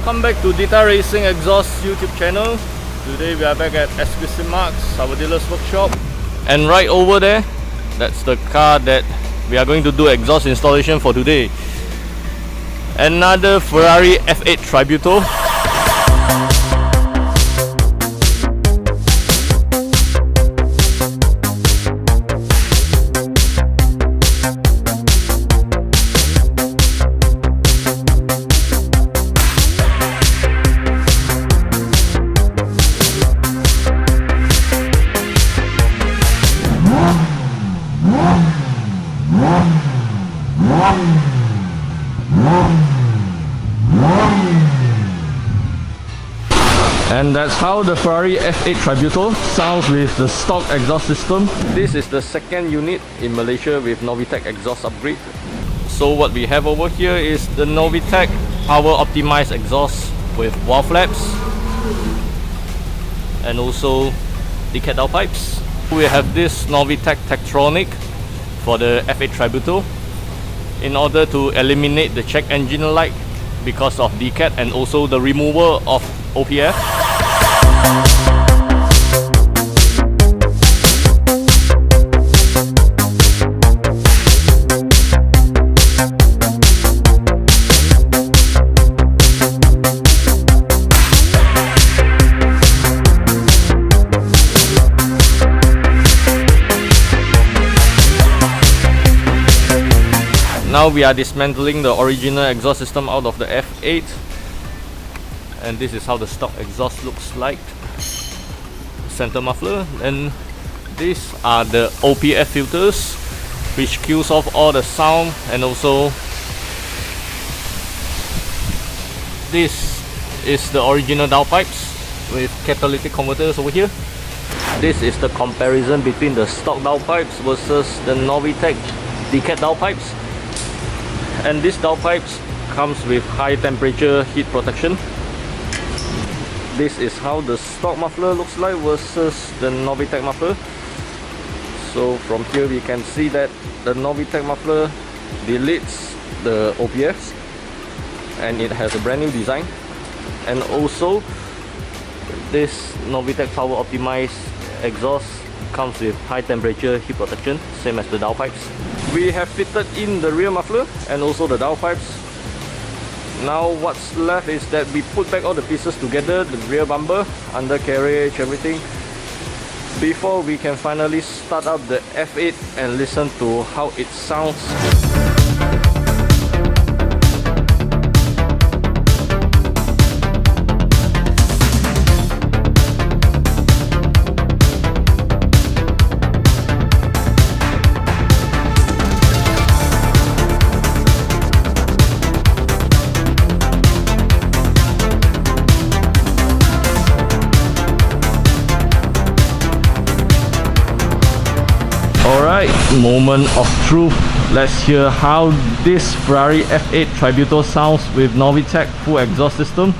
Welcome back to Dita Racing Exhaust YouTube channel. Today we are back at SPC Marks, our dealer's workshop. And right over there, that's the car that we are going to do exhaust installation for today. Another Ferrari F8 Tributo. And that's how the Ferrari F8 Tributo sounds with the stock exhaust system. This is the second unit in Malaysia with Novitec Exhaust upgrade. So what we have over here is the Novitec power optimized exhaust with wall flaps and also decad pipes. We have this Novitec Tectronic for the F8 Tributo in order to eliminate the check engine light because of decad and also the removal of OPF. Now we are dismantling the original exhaust system out of the F8, and this is how the stock exhaust looks like. Center muffler, and these are the OPF filters which kills off all the sound, and also this is the original downpipes with catalytic converters over here. This is the comparison between the stock downpipes versus the Novitec decad downpipes. And this downpipes comes with high temperature heat protection. This is how the stock muffler looks like versus the Novitec muffler. So from here we can see that the Novitec muffler deletes the OPFs and it has a brand new design. And also this Novitec power optimized exhaust comes with high temperature heat protection, same as the downpipes. We have fitted in the rear muffler and also the downpipes. Now what's left is that we put back all the pieces together, the rear bumper, undercarriage, everything, before we can finally start up the F8 and listen to how it sounds. Alright, moment of truth. Let's hear how this Ferrari F8 Tributo sounds with Novitec full exhaust system.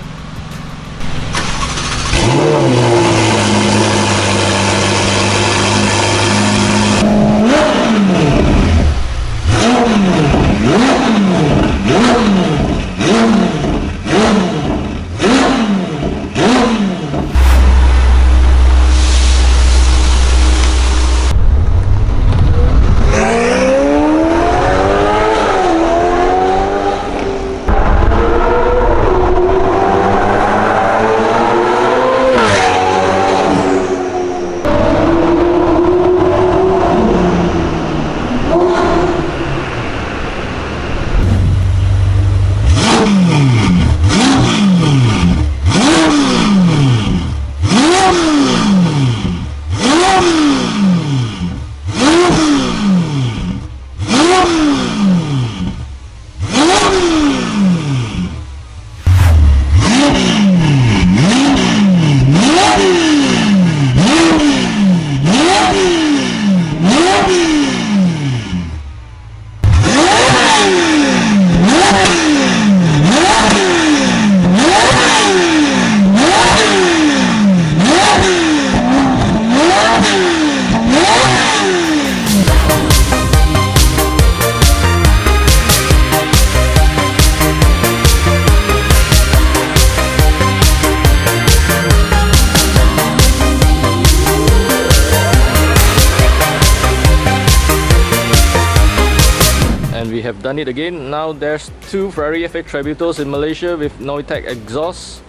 done it again. Now there's two Ferrari F8 Tributos in Malaysia with Novitec Exhaust.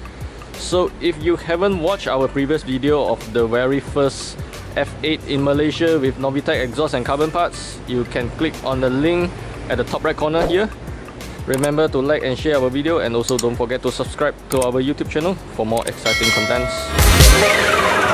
So if you haven't watched our previous video of the very first F8 in Malaysia with Novitec Exhaust and carbon parts, you can click on the link at the top right corner here. Remember to like and share our video, and also don't forget to subscribe to our YouTube channel for more exciting contents.